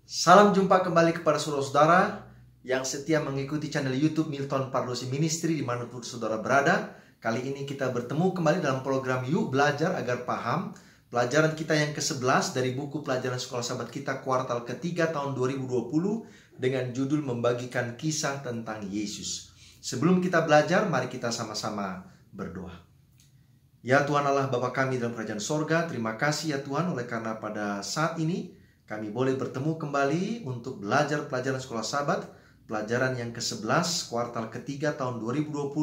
Salam jumpa kembali kepada saudara-saudara yang setia mengikuti channel YouTube Milton Pardosi Ministry dimanapun saudara berada. Kali ini kita bertemu kembali dalam program Yuk Belajar Agar Paham. Pelajaran kita yang ke-11 dari buku pelajaran sekolah sahabat kita kuartal ketiga tahun 2020 dengan judul Membagikan Kisah tentang Yesus. Sebelum kita belajar, mari kita sama-sama berdoa. Ya Tuhan Allah Bapa kami dalam kerajaan sorga, terima kasih ya Tuhan oleh karena pada saat ini kami boleh bertemu kembali untuk belajar pelajaran sekolah sahabat, pelajaran yang ke-11 kuartal ketiga tahun 2020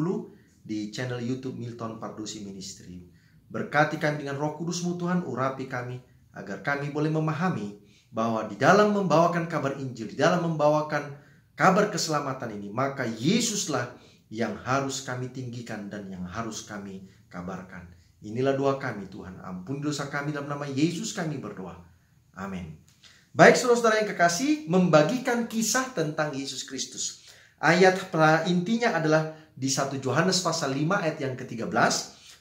di channel YouTube Milton Pardosi Ministry. Berkati kami dengan Roh Kudus-Mu Tuhan, urapi kami agar kami boleh memahami bahwa di dalam membawakan kabar Injil, di dalam membawakan kabar keselamatan ini, maka Yesuslah yang harus kami tinggikan dan yang harus kami kabarkan. Inilah doa kami Tuhan, ampuni dosa kami dalam nama Yesus kami berdoa. Amin. Baik saudara-saudara yang kekasih, membagikan kisah tentang Yesus Kristus. Ayat intinya adalah di 1 Yohanes pasal 5 ayat yang ke-13.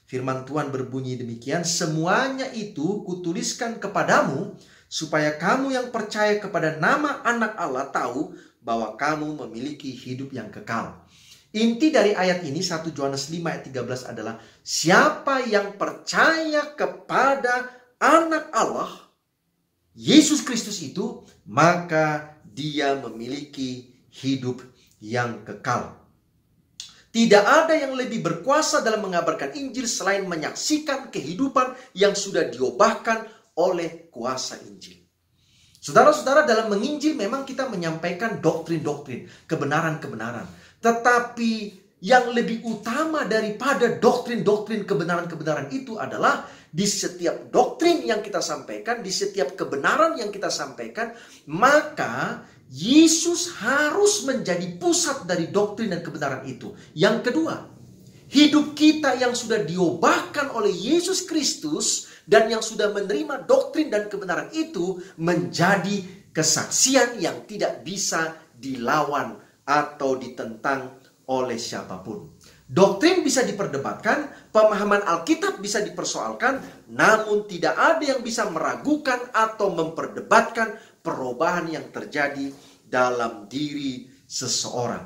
Firman Tuhan berbunyi demikian, semuanya itu kutuliskan kepadamu, supaya kamu yang percaya kepada nama anak Allah tahu bahwa kamu memiliki hidup yang kekal. Inti dari ayat ini 1 Yohanes 5 ayat 13 adalah, siapa yang percaya kepada anak Allah, Yesus Kristus itu, maka dia memiliki hidup yang kekal. Tidak ada yang lebih berkuasa dalam mengabarkan Injil selain menyaksikan kehidupan yang sudah diubahkan oleh kuasa Injil. Saudara-saudara, dalam menginjil memang kita menyampaikan doktrin-doktrin, kebenaran-kebenaran. Tetapi yang lebih utama daripada doktrin-doktrin kebenaran-kebenaran itu adalah di setiap doktrin yang kita sampaikan, di setiap kebenaran yang kita sampaikan, maka Yesus harus menjadi pusat dari doktrin dan kebenaran itu. Yang kedua, hidup kita yang sudah diubahkan oleh Yesus Kristus dan yang sudah menerima doktrin dan kebenaran itu menjadi kesaksian yang tidak bisa dilawan atau ditentang oleh siapapun. Doktrin bisa diperdebatkan, pemahaman Alkitab bisa dipersoalkan, namun tidak ada yang bisa meragukan atau memperdebatkan perubahan yang terjadi dalam diri seseorang.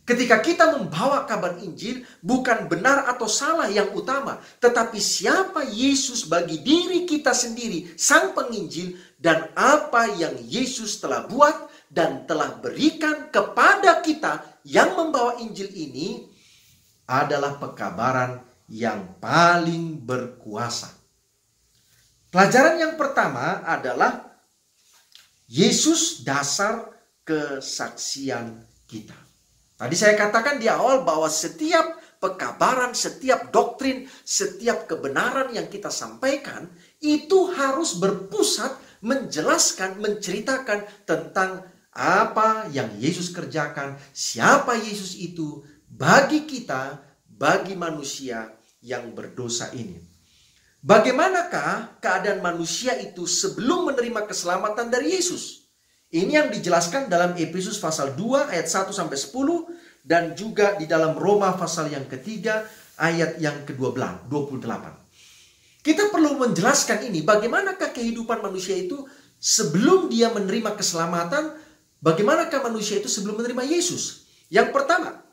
Ketika kita membawa kabar Injil, bukan benar atau salah yang utama, tetapi siapa Yesus bagi diri kita sendiri, Sang Penginjil, dan apa yang Yesus telah buat dan telah berikan kepada kita yang membawa Injil ini adalah pekabaran yang paling berkuasa. Pelajaran yang pertama adalah Yesus dasar kesaksian kita. Tadi saya katakan di awal bahwa setiap pekabaran, setiap doktrin, setiap kebenaran yang kita sampaikan itu harus berpusat menjelaskan, menceritakan tentang apa yang Yesus kerjakan, siapa Yesus itu bagi kita, bagi manusia yang berdosa ini. Bagaimanakah keadaan manusia itu sebelum menerima keselamatan dari Yesus? Ini yang dijelaskan dalam Efesus pasal 2 ayat 1 sampai 10 dan juga di dalam Roma pasal yang ketiga ayat yang ke-28. Kita perlu menjelaskan ini, bagaimanakah kehidupan manusia itu sebelum dia menerima keselamatan, bagaimanakah manusia itu sebelum menerima Yesus? Yang pertama,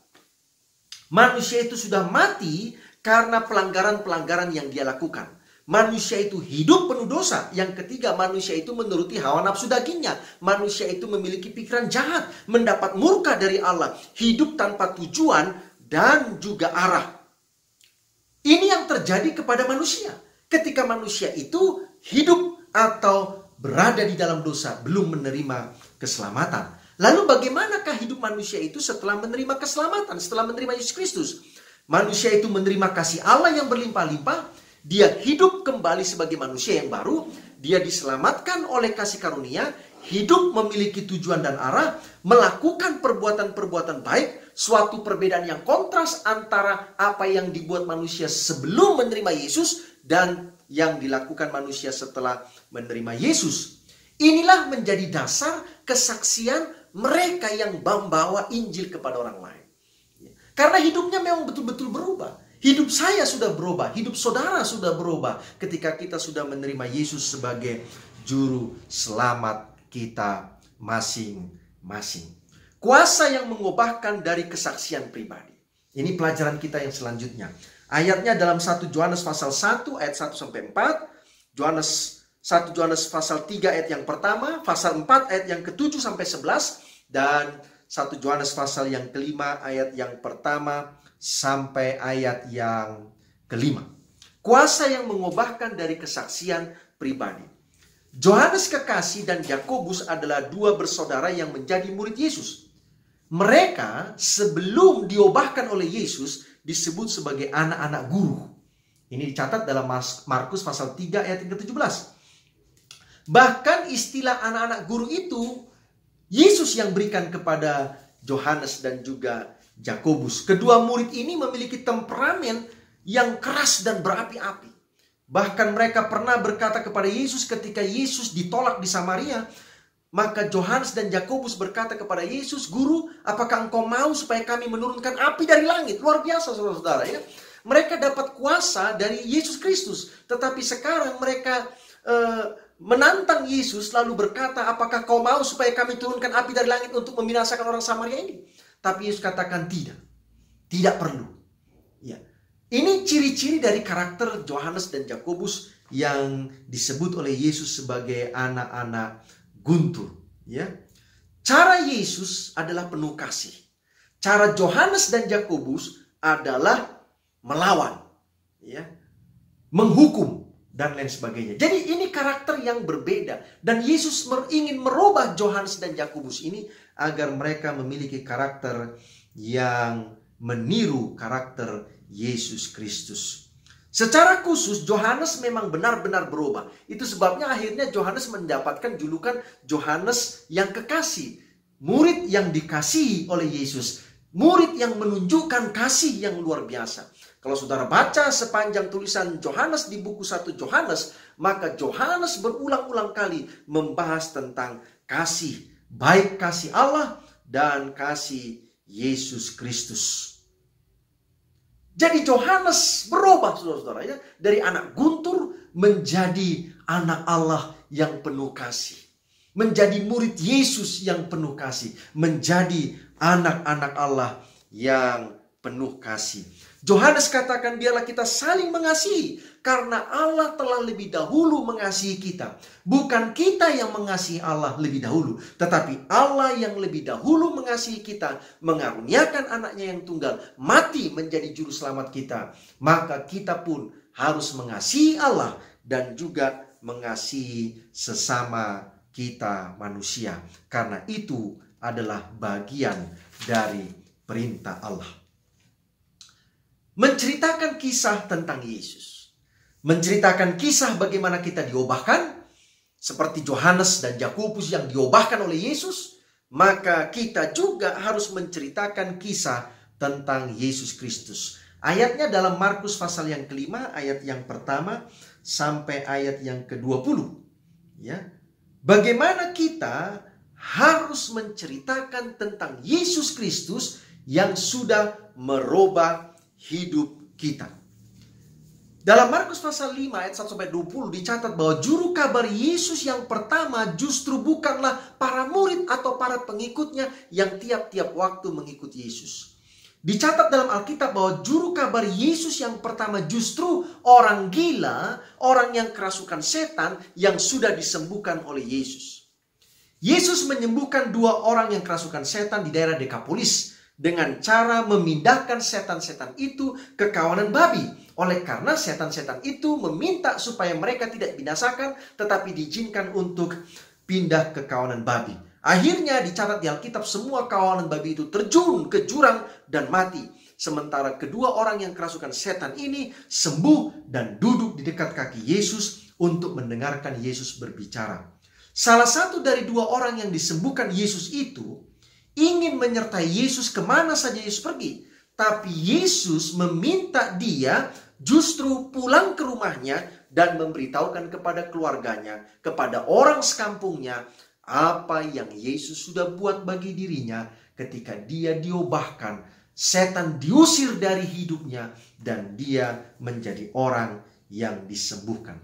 manusia itu sudah mati karena pelanggaran-pelanggaran yang dia lakukan. Manusia itu hidup penuh dosa. Yang ketiga, manusia itu menuruti hawa nafsu dagingnya. Manusia itu memiliki pikiran jahat, mendapat murka dari Allah, hidup tanpa tujuan dan juga arah. Ini yang terjadi kepada manusia. Ketika manusia itu hidup atau berada di dalam dosa, belum menerima keselamatan. Lalu bagaimanakah hidup manusia itu setelah menerima keselamatan, setelah menerima Yesus Kristus? Manusia itu menerima kasih Allah yang berlimpah-limpah, dia hidup kembali sebagai manusia yang baru, dia diselamatkan oleh kasih karunia, hidup memiliki tujuan dan arah, melakukan perbuatan-perbuatan baik, suatu perbedaan yang kontras antara apa yang dibuat manusia sebelum menerima Yesus dan yang dilakukan manusia setelah menerima Yesus. Inilah menjadi dasar kesaksian mereka yang membawa Injil kepada orang lain. Karena hidupnya memang betul-betul berubah. Hidup saya sudah berubah, hidup saudara sudah berubah ketika kita sudah menerima Yesus sebagai juru selamat kita masing-masing. Kuasa yang mengubahkan dari kesaksian pribadi. Ini pelajaran kita yang selanjutnya. Ayatnya dalam 1 Yohanes pasal 1 ayat 1 sampai 4. 1 Yohanes pasal 3 ayat yang pertama, pasal 4 ayat yang ke-7 sampai 11, dan 1 Yohanes pasal yang kelima ayat yang pertama sampai ayat yang kelima. Kuasa yang mengubahkan dari kesaksian pribadi. Yohanes kekasih dan Yakobus adalah dua bersaudara yang menjadi murid Yesus. Mereka sebelum diubahkan oleh Yesus disebut sebagai anak-anak guru. Ini dicatat dalam Markus pasal 3 ayat yang ke-17. Bahkan istilah anak-anak guru itu Yesus yang berikan kepada Yohanes dan juga Yakobus. Kedua murid ini memiliki temperamen yang keras dan berapi-api. Bahkan mereka pernah berkata kepada Yesus ketika Yesus ditolak di Samaria. Maka Yohanes dan Yakobus berkata kepada Yesus, "Guru, apakah engkau mau supaya kami menurunkan api dari langit?" Luar biasa saudara-saudara ya. Mereka dapat kuasa dari Yesus Kristus. Tetapi sekarang mereka menantang Yesus lalu berkata, "Apakah kau mau supaya kami turunkan api dari langit untuk membinasakan orang Samaria ini?" Tapi Yesus katakan tidak. Tidak perlu. Ya. Ini ciri-ciri dari karakter Yohanes dan Yakobus yang disebut oleh Yesus sebagai anak-anak guntur, ya. Cara Yesus adalah penuh kasih. Cara Yohanes dan Yakobus adalah melawan, ya, menghukum dan lain sebagainya. Jadi ini karakter yang berbeda dan Yesus ingin merubah Yohanes dan Yakobus ini agar mereka memiliki karakter yang meniru karakter Yesus Kristus. Secara khusus Yohanes memang benar-benar berubah. Itu sebabnya akhirnya Yohanes mendapatkan julukan Yohanes yang kekasih. Murid yang dikasihi oleh Yesus. Murid yang menunjukkan kasih yang luar biasa. Kalau saudara baca sepanjang tulisan Yohanes di buku 1 Yohanes, maka Yohanes berulang-ulang kali membahas tentang kasih. Baik kasih Allah dan kasih Yesus Kristus. Jadi Yohanes berubah saudara-saudara ya, dari anak guntur menjadi anak Allah yang penuh kasih. Menjadi murid Yesus yang penuh kasih. Menjadi anak-anak Allah yang penuh kasih. Yohanes katakan biarlah kita saling mengasihi karena Allah telah lebih dahulu mengasihi kita. Bukan kita yang mengasihi Allah lebih dahulu, tetapi Allah yang lebih dahulu mengasihi kita, mengaruniakan anaknya yang tunggal, mati menjadi juru selamat kita. Maka kita pun harus mengasihi Allah dan juga mengasihi sesama kita manusia. Karena itu adalah bagian dari perintah Allah. Menceritakan kisah tentang Yesus. Menceritakan kisah bagaimana kita diubahkan. Seperti Yohanes dan Yakobus yang diubahkan oleh Yesus. Maka kita juga harus menceritakan kisah tentang Yesus Kristus. Ayatnya dalam Markus pasal yang kelima, ayat yang pertama sampai ayat yang ke-20. Ya. Bagaimana kita harus menceritakan tentang Yesus Kristus yang sudah merubah hidup kita. Dalam Markus pasal 5 ayat 1-20 dicatat bahwa juru kabar Yesus yang pertama justru bukanlah para murid atau para pengikutnya yang tiap-tiap waktu mengikuti Yesus. Dicatat dalam Alkitab bahwa juru kabar Yesus yang pertama justru orang gila, orang yang kerasukan setan yang sudah disembuhkan oleh Yesus. Yesus menyembuhkan 2 orang yang kerasukan setan di daerah Dekapolis dengan cara memindahkan setan-setan itu ke kawanan babi. Oleh karena setan-setan itu meminta supaya mereka tidak binasakan, tetapi diizinkan untuk pindah ke kawanan babi. Akhirnya dicatat di Alkitab semua kawanan babi itu terjun ke jurang dan mati. Sementara kedua orang yang kerasukan setan ini sembuh dan duduk di dekat kaki Yesus untuk mendengarkan Yesus berbicara. Salah satu dari 2 orang yang disembuhkan Yesus itu ingin menyertai Yesus kemana saja Yesus pergi. Tapi Yesus meminta dia justru pulang ke rumahnya dan memberitahukan kepada keluarganya, kepada orang sekampungnya, apa yang Yesus sudah buat bagi dirinya ketika dia diubahkan. Setan diusir dari hidupnya dan dia menjadi orang yang disembuhkan.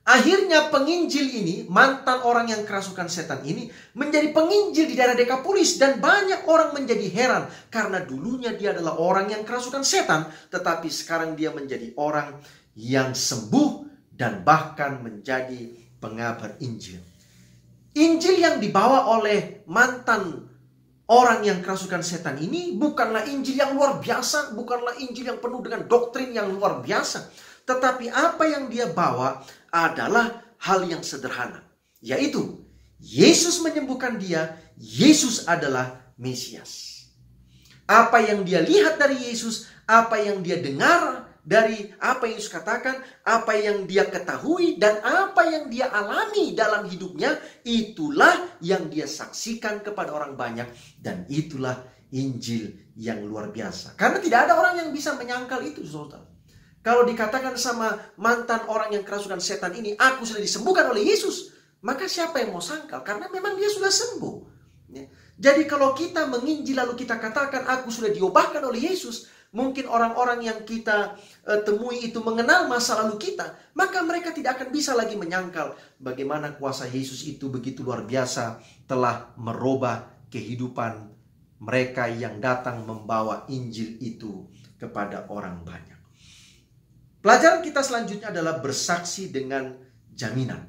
Akhirnya penginjil ini, mantan orang yang kerasukan setan ini, menjadi penginjil di daerah Dekapolis. Dan banyak orang menjadi heran. Karena dulunya dia adalah orang yang kerasukan setan. Tetapi sekarang dia menjadi orang yang sembuh dan bahkan menjadi pengabar Injil. Injil yang dibawa oleh mantan orang yang kerasukan setan ini bukanlah Injil yang luar biasa. Bukanlah Injil yang penuh dengan doktrin yang luar biasa. Tetapi apa yang dia bawa adalah hal yang sederhana. Yaitu, Yesus menyembuhkan dia. Yesus adalah Mesias. Apa yang dia lihat dari Yesus, apa yang dia dengar dari apa yang Yesus katakan, apa yang dia ketahui, dan apa yang dia alami dalam hidupnya, itulah yang dia saksikan kepada orang banyak. Dan itulah Injil yang luar biasa. Karena tidak ada orang yang bisa menyangkal itu, saudara. Kalau dikatakan sama mantan orang yang kerasukan setan ini, aku sudah disembuhkan oleh Yesus, maka siapa yang mau sangkal? Karena memang dia sudah sembuh. Jadi kalau kita menginjil lalu kita katakan aku sudah diubahkan oleh Yesus, mungkin orang-orang yang kita temui itu mengenal masa lalu kita, maka mereka tidak akan bisa lagi menyangkal bagaimana kuasa Yesus itu begitu luar biasa telah merubah kehidupan mereka yang datang membawa Injil itu kepada orang banyak. Pelajaran kita selanjutnya adalah bersaksi dengan jaminan.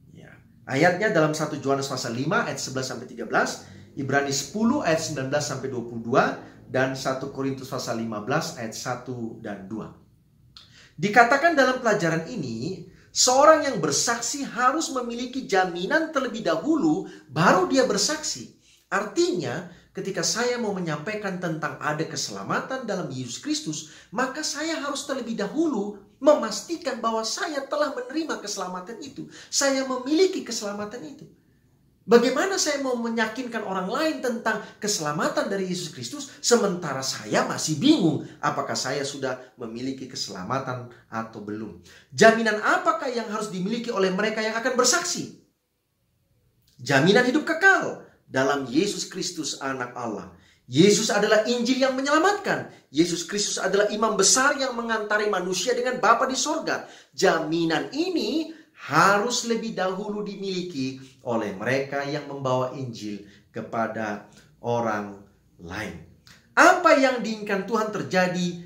Ya. Ayatnya dalam 1 Yohanes pasal 5 ayat 11-13, Ibrani 10 ayat 19-22, dan 1 Korintus pasal 15 ayat 1 dan 2. Dikatakan dalam pelajaran ini, seorang yang bersaksi harus memiliki jaminan terlebih dahulu, baru dia bersaksi. Artinya, ketika saya mau menyampaikan tentang ada keselamatan dalam Yesus Kristus, maka saya harus terlebih dahulu memastikan bahwa saya telah menerima keselamatan itu. Saya memiliki keselamatan itu. Bagaimana saya mau meyakinkan orang lain tentang keselamatan dari Yesus Kristus, sementara saya masih bingung apakah saya sudah memiliki keselamatan atau belum. Jaminan apakah yang harus dimiliki oleh mereka yang akan bersaksi? Jaminan hidup kekal dalam Yesus Kristus anak Allah. Yesus adalah Injil yang menyelamatkan. Yesus Kristus adalah imam besar yang mengantari manusia dengan Bapa di sorga. Jaminan ini harus lebih dahulu dimiliki oleh mereka yang membawa Injil kepada orang lain. Apa yang diinginkan Tuhan terjadi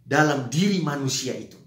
dalam diri manusia itu?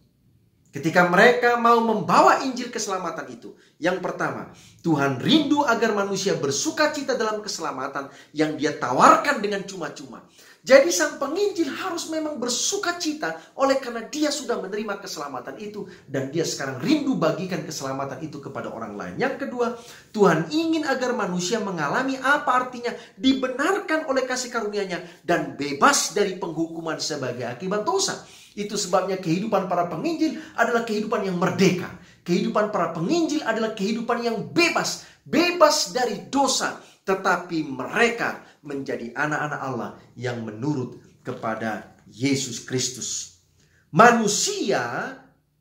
Ketika mereka mau membawa Injil keselamatan itu, yang pertama, Tuhan rindu agar manusia bersuka cita dalam keselamatan yang dia tawarkan dengan cuma-cuma. Jadi sang penginjil harus memang bersuka cita oleh karena dia sudah menerima keselamatan itu. Dan dia sekarang rindu bagikan keselamatan itu kepada orang lain. Yang kedua, Tuhan ingin agar manusia mengalami apa artinya dibenarkan oleh kasih karunia-Nya dan bebas dari penghukuman sebagai akibat dosa. Itu sebabnya kehidupan para penginjil adalah kehidupan yang merdeka. Kehidupan para penginjil adalah kehidupan yang bebas. Bebas dari dosa. Tetapi mereka menjadi anak-anak Allah yang menurut kepada Yesus Kristus. Manusia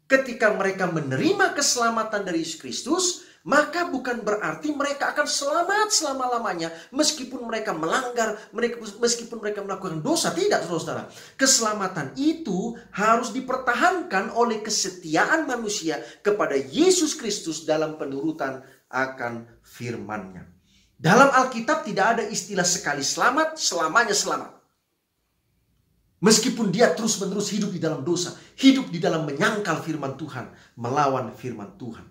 ketika mereka menerima keselamatan dari Yesus Kristus, maka bukan berarti mereka akan selamat selama-lamanya meskipun mereka melanggar, meskipun mereka melakukan dosa. Tidak, saudara. Keselamatan itu harus dipertahankan oleh kesetiaan manusia kepada Yesus Kristus dalam penurutan akan firman-Nya. Dalam Alkitab tidak ada istilah sekali selamat, selamanya selamat. Meskipun dia terus-menerus hidup di dalam dosa, hidup di dalam menyangkal firman Tuhan, melawan firman Tuhan.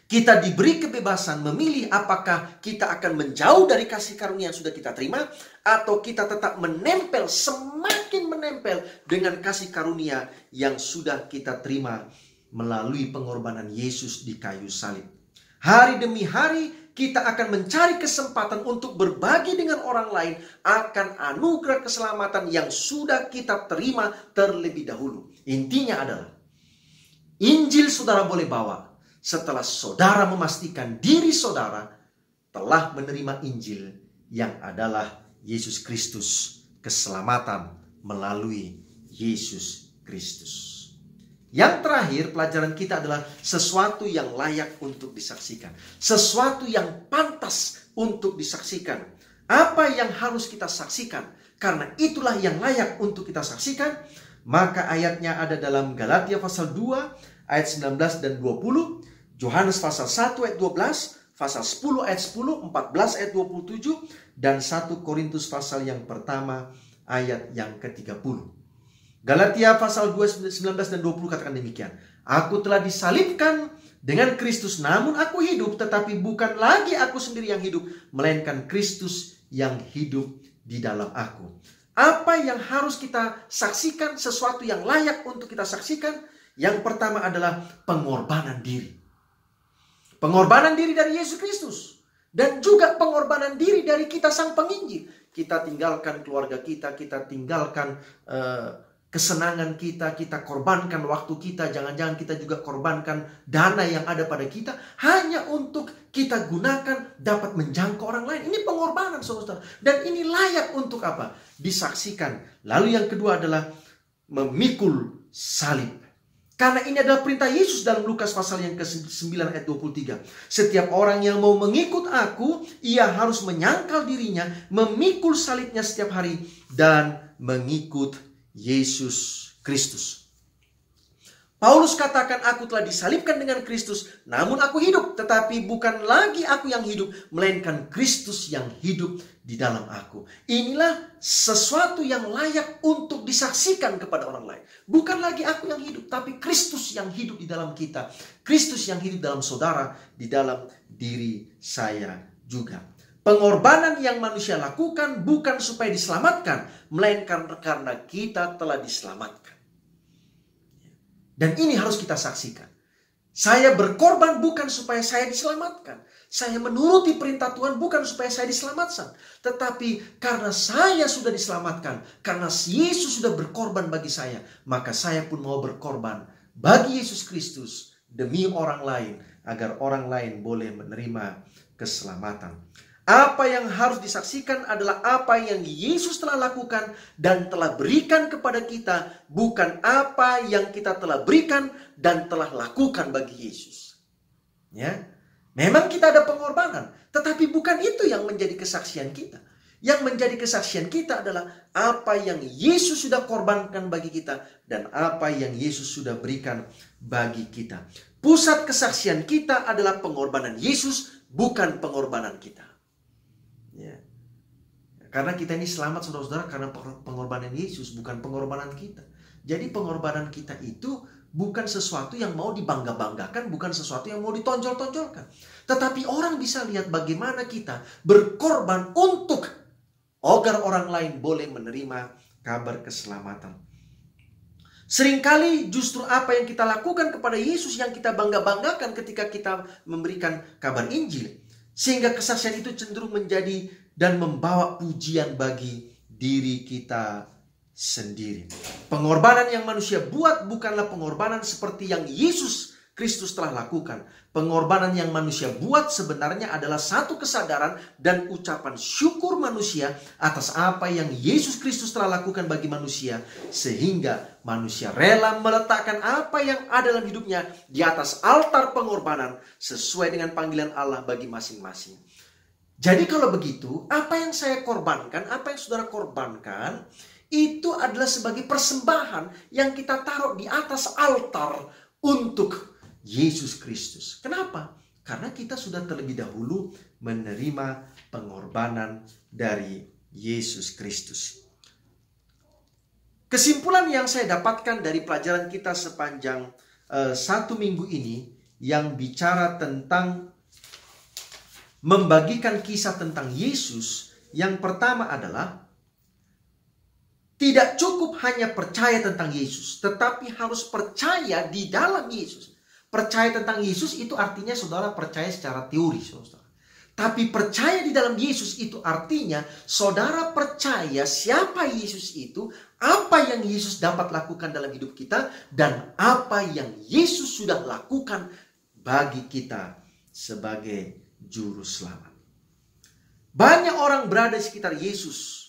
Kita diberi kebebasan memilih apakah kita akan menjauh dari kasih karunia yang sudah kita terima, atau kita tetap menempel, semakin menempel dengan kasih karunia yang sudah kita terima melalui pengorbanan Yesus di kayu salib. Hari demi hari kita akan mencari kesempatan untuk berbagi dengan orang lain akan anugerah keselamatan yang sudah kita terima terlebih dahulu. Intinya adalah, Injil saudara boleh bawa setelah saudara memastikan diri saudara telah menerima Injil yang adalah Yesus Kristus, keselamatan melalui Yesus Kristus. Yang terakhir, pelajaran kita adalah sesuatu yang layak untuk disaksikan. Sesuatu yang pantas untuk disaksikan. Apa yang harus kita saksikan? Karena itulah yang layak untuk kita saksikan. Maka ayatnya ada dalam Galatia pasal 2 ayat 19 dan 20, Yohanes pasal 1 ayat 12, pasal 10 ayat 10, 14 ayat 27, dan 1 Korintus pasal yang pertama ayat yang ke-30. Galatia pasal 2, 19 dan 20 katakan demikian. Aku telah disalibkan dengan Kristus, namun aku hidup, tetapi bukan lagi aku sendiri yang hidup, melainkan Kristus yang hidup di dalam aku. Apa yang harus kita saksikan, sesuatu yang layak untuk kita saksikan? Yang pertama adalah pengorbanan diri. Pengorbanan diri dari Yesus Kristus. Dan juga pengorbanan diri dari kita sang penginjil. Kita tinggalkan keluarga kita tinggalkan kesenangan kita korbankan waktu kita. Jangan-jangan kita juga korbankan dana yang ada pada kita. Hanya untuk kita gunakan dapat menjangkau orang lain. Ini pengorbanan, saudara. Dan ini layak untuk apa? Disaksikan. Lalu yang kedua adalah memikul salib. Karena ini adalah perintah Yesus dalam Lukas pasal yang ke-9 ayat 23. Setiap orang yang mau mengikut aku, ia harus menyangkal dirinya, memikul salibnya setiap hari, dan mengikut Yesus Kristus. Paulus katakan, aku telah disalibkan dengan Kristus, namun aku hidup. Tetapi bukan lagi aku yang hidup, melainkan Kristus yang hidup di dalam aku. Inilah sesuatu yang layak untuk disaksikan kepada orang lain. Bukan lagi aku yang hidup, tapi Kristus yang hidup di dalam kita. Kristus yang hidup dalam saudara, di dalam diri saya juga. Pengorbanan yang manusia lakukan bukan supaya diselamatkan, melainkan karena kita telah diselamatkan. Dan ini harus kita saksikan. Saya berkorban bukan supaya saya diselamatkan. Saya menuruti perintah Tuhan bukan supaya saya diselamatkan. Tetapi karena saya sudah diselamatkan. Karena Yesus sudah berkorban bagi saya. Maka saya pun mau berkorban bagi Yesus Kristus. Demi orang lain. Agar orang lain boleh menerima keselamatan. Apa yang harus disaksikan adalah apa yang Yesus telah lakukan dan telah berikan kepada kita, bukan apa yang kita telah berikan dan telah lakukan bagi Yesus. Ya, memang kita ada pengorbanan, tetapi bukan itu yang menjadi kesaksian kita. Yang menjadi kesaksian kita adalah apa yang Yesus sudah korbankan bagi kita dan apa yang Yesus sudah berikan bagi kita. Pusat kesaksian kita adalah pengorbanan Yesus, bukan pengorbanan kita. Ya. Karena kita ini selamat saudara-saudara karena pengorbanan Yesus, bukan pengorbanan kita. Jadi pengorbanan kita itu bukan sesuatu yang mau dibangga-banggakan, bukan sesuatu yang mau ditonjol-tonjolkan. Tetapi orang bisa lihat bagaimana kita berkorban untuk agar orang lain boleh menerima kabar keselamatan. Seringkali justru apa yang kita lakukan kepada Yesus yang kita bangga-banggakan ketika kita memberikan kabar Injil. Sehingga kesaksian itu cenderung menjadi dan membawa pujian bagi diri kita sendiri. Pengorbanan yang manusia buat bukanlah pengorbanan seperti yang Yesus Kristus telah lakukan. Pengorbanan yang manusia buat sebenarnya adalah satu kesadaran dan ucapan syukur manusia atas apa yang Yesus Kristus telah lakukan bagi manusia. Sehingga manusia rela meletakkan apa yang ada dalam hidupnya di atas altar pengorbanan sesuai dengan panggilan Allah bagi masing-masing. Jadi kalau begitu, apa yang saya korbankan, apa yang saudara korbankan, itu adalah sebagai persembahan yang kita taruh di atas altar untuk Yesus Kristus. Kenapa? Karena kita sudah terlebih dahulu menerima pengorbanan dari Yesus Kristus. Kesimpulan yang saya dapatkan dari pelajaran kita sepanjang 1 minggu ini yang bicara tentang membagikan kisah tentang Yesus, yang pertama adalah tidak cukup hanya percaya tentang Yesus, tetapi harus percaya di dalam Yesus. Percaya tentang Yesus itu artinya saudara percaya secara teori, saudara. Tapi percaya di dalam Yesus itu artinya saudara percaya siapa Yesus itu, apa yang Yesus dapat lakukan dalam hidup kita, dan apa yang Yesus sudah lakukan bagi kita sebagai juru selamat. Banyak orang berada di sekitar Yesus.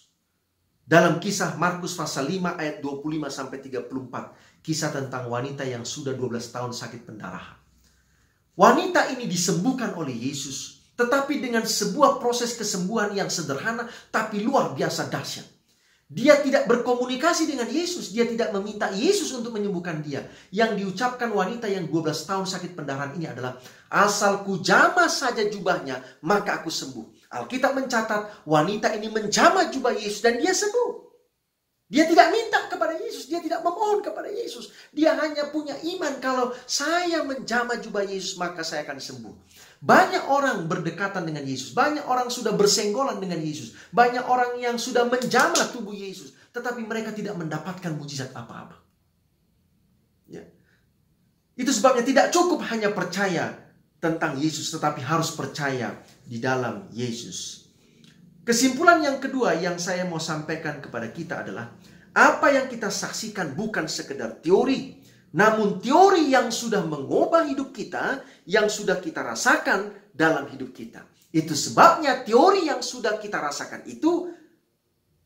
Dalam kisah Markus pasal 5 ayat 25 sampai 34. Kisah tentang wanita yang sudah 12 tahun sakit pendarahan. Wanita ini disembuhkan oleh Yesus. Tetapi dengan sebuah proses kesembuhan yang sederhana tapi luar biasa dahsyat. Dia tidak berkomunikasi dengan Yesus. Dia tidak meminta Yesus untuk menyembuhkan dia. Yang diucapkan wanita yang 12 tahun sakit pendarahan ini adalah, asal ku jamah saja jubahnya, maka aku sembuh. Alkitab mencatat wanita ini menjamah jubah Yesus dan dia sembuh. Dia tidak minta kepada Yesus. Dia tidak memohon kepada Yesus. Dia hanya punya iman kalau saya menjamah jubah Yesus maka saya akan sembuh. Banyak orang berdekatan dengan Yesus. Banyak orang sudah bersenggolan dengan Yesus. Banyak orang yang sudah menjamah tubuh Yesus. Tetapi mereka tidak mendapatkan mujizat apa-apa. Ya. Itu sebabnya tidak cukup hanya percaya tentang Yesus. Tetapi harus percaya di dalam Yesus. Kesimpulan yang kedua yang saya mau sampaikan kepada kita adalah, apa yang kita saksikan bukan sekedar teori, namun teori yang sudah mengubah hidup kita, yang sudah kita rasakan dalam hidup kita. Itu sebabnya teori yang sudah kita rasakan itu,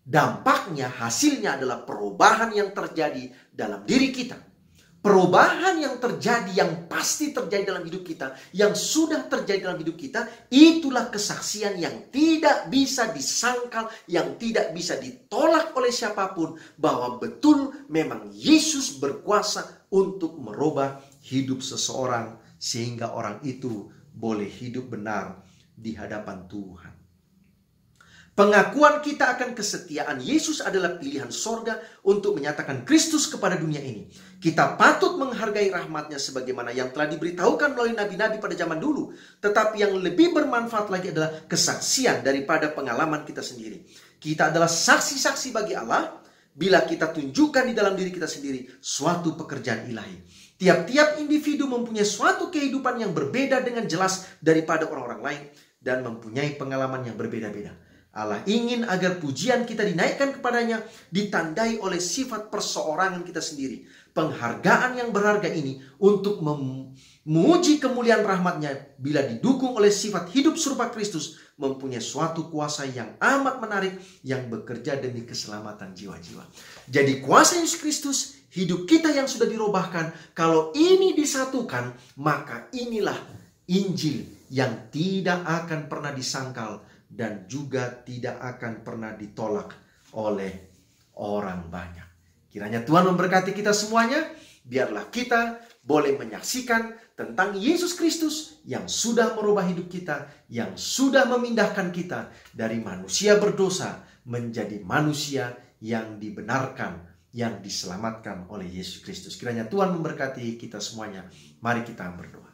dampaknya, hasilnya adalah perubahan yang terjadi dalam diri kita. Perubahan yang terjadi, yang pasti terjadi dalam hidup kita, yang sudah terjadi dalam hidup kita, itulah kesaksian yang tidak bisa disangkal, yang tidak bisa ditolak oleh siapapun, bahwa betul memang Yesus berkuasa untuk merubah hidup seseorang, sehingga orang itu boleh hidup benar di hadapan Tuhan. Pengakuan kita akan kesetiaan Yesus adalah pilihan sorga untuk menyatakan Kristus kepada dunia ini. Kita patut menghargai rahmatnya sebagaimana yang telah diberitahukan melalui nabi-nabi pada zaman dulu. Tetapi yang lebih bermanfaat lagi adalah kesaksian daripada pengalaman kita sendiri. Kita adalah saksi-saksi bagi Allah bila kita tunjukkan di dalam diri kita sendiri suatu pekerjaan ilahi. Tiap-tiap individu mempunyai suatu kehidupan yang berbeda dengan jelas daripada orang-orang lain dan mempunyai pengalaman yang berbeda-beda. Allah ingin agar pujian kita dinaikkan kepadanya ditandai oleh sifat perseorangan kita sendiri. Penghargaan yang berharga ini untuk memuji kemuliaan rahmatnya bila didukung oleh sifat hidup serupa Kristus mempunyai suatu kuasa yang amat menarik yang bekerja demi keselamatan jiwa-jiwa. Jadi kuasa Yesus Kristus, hidup kita yang sudah dirubahkan, kalau ini disatukan, maka inilah Injil yang tidak akan pernah disangkal dan juga tidak akan pernah ditolak oleh orang banyak. Kiranya Tuhan memberkati kita semuanya. Biarlah kita boleh menyaksikan tentang Yesus Kristus yang sudah merubah hidup kita, yang sudah memindahkan kita dari manusia berdosa menjadi manusia yang dibenarkan, yang diselamatkan oleh Yesus Kristus. Kiranya Tuhan memberkati kita semuanya. Mari kita berdoa.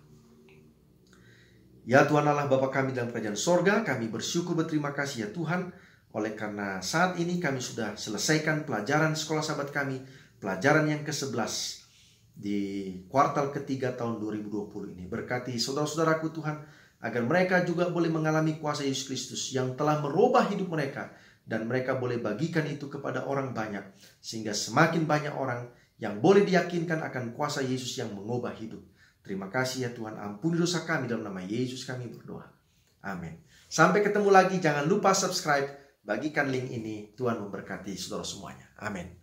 Ya Tuhan Allah Bapa kami dalam kerajaan sorga, kami bersyukur berterima kasih ya Tuhan, oleh karena saat ini kami sudah selesaikan pelajaran sekolah sahabat kami, pelajaran yang ke-11 di kuartal ketiga tahun 2020 ini. Berkati saudara-saudaraku Tuhan, agar mereka juga boleh mengalami kuasa Yesus Kristus yang telah merubah hidup mereka, dan mereka boleh bagikan itu kepada orang banyak, sehingga semakin banyak orang yang boleh diyakinkan akan kuasa Yesus yang mengubah hidup. Terima kasih ya Tuhan, ampuni dosa kami, dalam nama Yesus kami berdoa. Amin. Sampai ketemu lagi, jangan lupa subscribe, bagikan link ini. Tuhan memberkati saudara semuanya. Amin.